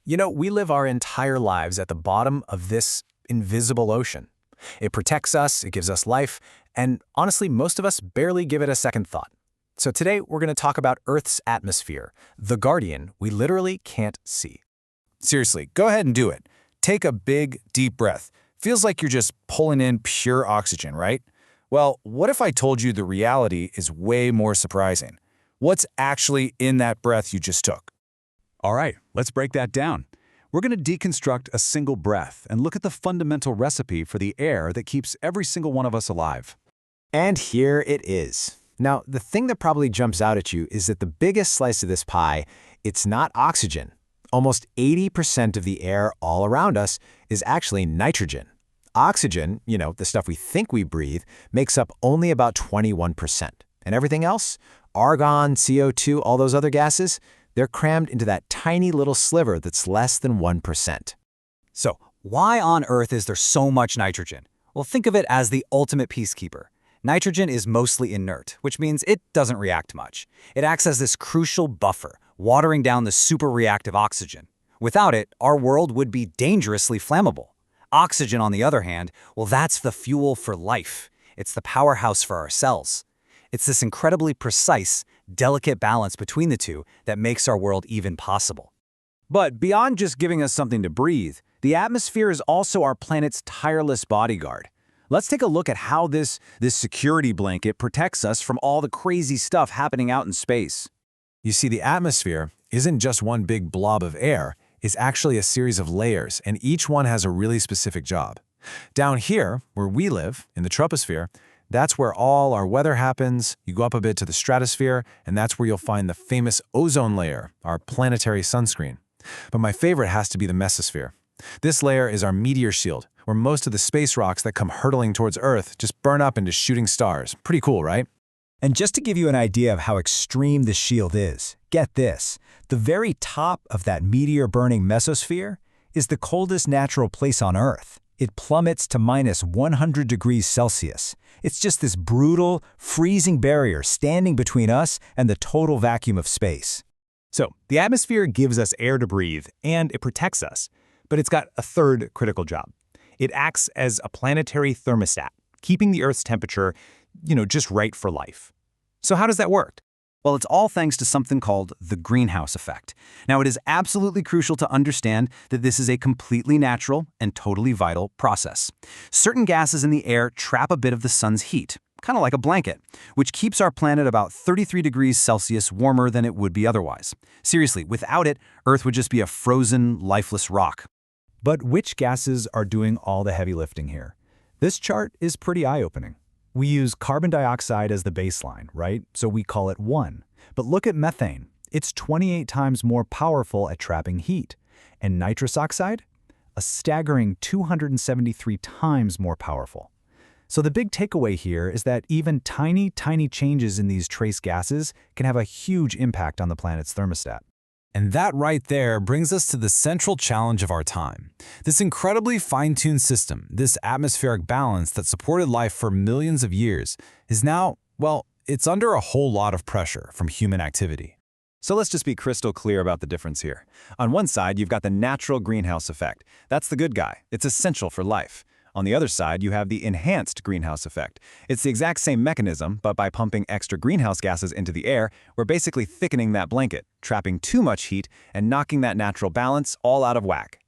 We live our entire lives at the bottom of this invisible ocean. It protects us, it gives us life, and honestly, most of us barely give it a second thought. So today, we're going to talk about Earth's atmosphere, the guardian we literally can't see. Seriously, go ahead and do it. Take a big, deep breath. Feels like you're just pulling in pure oxygen, right? Well, what if I told you the reality is way more surprising? What's actually in that breath you just took? All right, let's break that down. We're going to deconstruct a single breath and look at the fundamental recipe for the air that keeps every single one of us alive. And here it is. Now, the thing that probably jumps out at you is that the biggest slice of this pie, it's not oxygen. Almost 80% of the air all around us is actually nitrogen. Oxygen, the stuff we think we breathe, makes up only about 21%. And everything else, argon, CO2, all those other gases, they're crammed into that tiny little sliver that's less than 1%. So, why on earth is there so much nitrogen? Well, think of it as the ultimate peacekeeper. Nitrogen is mostly inert, which means it doesn't react much. It acts as this crucial buffer, watering down the super-reactive oxygen. Without it, our world would be dangerously flammable. Oxygen, on the other hand, well, that's the fuel for life. It's the powerhouse for our cells. It's this incredibly precise, delicate balance between the two that makes our world even possible. But beyond just giving us something to breathe, the atmosphere is also our planet's tireless bodyguard. Let's take a look at how this security blanket protects us from all the crazy stuff happening out in space. You see, the atmosphere isn't just one big blob of air. It's actually a series of layers, and each one has a really specific job. Down here, where we live, in the troposphere, that's where all our weather happens. You go up a bit to the stratosphere, and that's where you'll find the famous ozone layer, our planetary sunscreen. But my favorite has to be the mesosphere. This layer is our meteor shield, where most of the space rocks that come hurtling towards Earth just burn up into shooting stars. Pretty cool, right? And just to give you an idea of how extreme the shield is, get this. The very top of that meteor-burning mesosphere is the coldest natural place on Earth. It plummets to minus 100 degrees Celsius. It's just this brutal, freezing barrier standing between us and the total vacuum of space. So, the atmosphere gives us air to breathe, and it protects us. But it's got a third critical job. It acts as a planetary thermostat, keeping the Earth's temperature, just right for life. So how does that work? Well, it's all thanks to something called the greenhouse effect. Now, it is absolutely crucial to understand that this is a completely natural and totally vital process. Certain gases in the air trap a bit of the sun's heat, kind of like a blanket, which keeps our planet about 33 degrees Celsius warmer than it would be otherwise. Seriously, without it, Earth would just be a frozen, lifeless rock. But which gases are doing all the heavy lifting here? This chart is pretty eye-opening. We use carbon dioxide as the baseline, right? So we call it 1. But look at methane. It's 28 times more powerful at trapping heat. And nitrous oxide? A staggering 273 times more powerful. So the big takeaway here is that even tiny changes in these trace gases can have a huge impact on the planet's thermostat. And that right there brings us to the central challenge of our time. This incredibly fine-tuned system, this atmospheric balance that supported life for millions of years, is now, well, it's under a whole lot of pressure from human activity. So let's just be crystal clear about the difference here. On one side, you've got the natural greenhouse effect. That's the good guy. It's essential for life. On the other side, you have the enhanced greenhouse effect. It's the exact same mechanism, but by pumping extra greenhouse gases into the air, we're basically thickening that blanket, trapping too much heat, and knocking that natural balance all out of whack.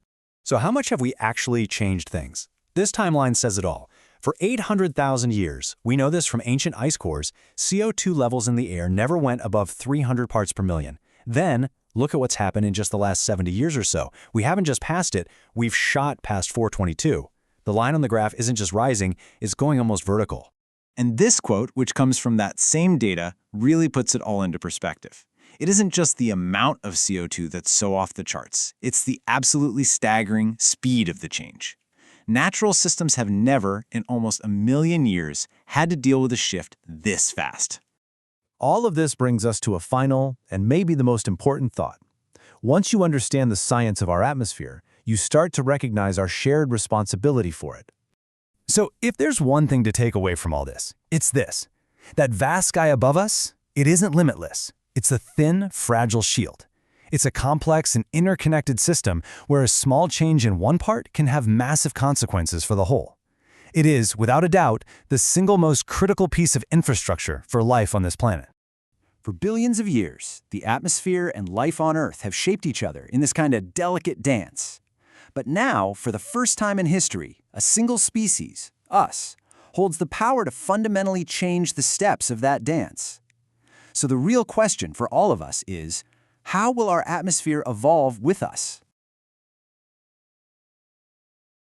So how much have we actually changed things? This timeline says it all. For 800,000 years, we know this from ancient ice cores, CO2 levels in the air never went above 300 parts per million. Then, look at what's happened in just the last 70 years or so. We haven't just passed it, we've shot past 422. The line on the graph isn't just rising, it's going almost vertical. And this quote, which comes from that same data, really puts it all into perspective. It isn't just the amount of CO2 that's so off the charts. It's the absolutely staggering speed of the change. Natural systems have never, in almost a million years, had to deal with a shift this fast. All of this brings us to a final, and maybe the most important thought. Once you understand the science of our atmosphere, you start to recognize our shared responsibility for it. So if there's one thing to take away from all this, it's this. That vast sky above us, it isn't limitless. It's a thin, fragile shield. It's a complex and interconnected system where a small change in one part can have massive consequences for the whole. It is, without a doubt, the single most critical piece of infrastructure for life on this planet. For billions of years, the atmosphere and life on Earth have shaped each other in this kind of delicate dance. But now, for the first time in history, a single species, us, holds the power to fundamentally change the steps of that dance. So the real question for all of us is, how will our atmosphere evolve with us?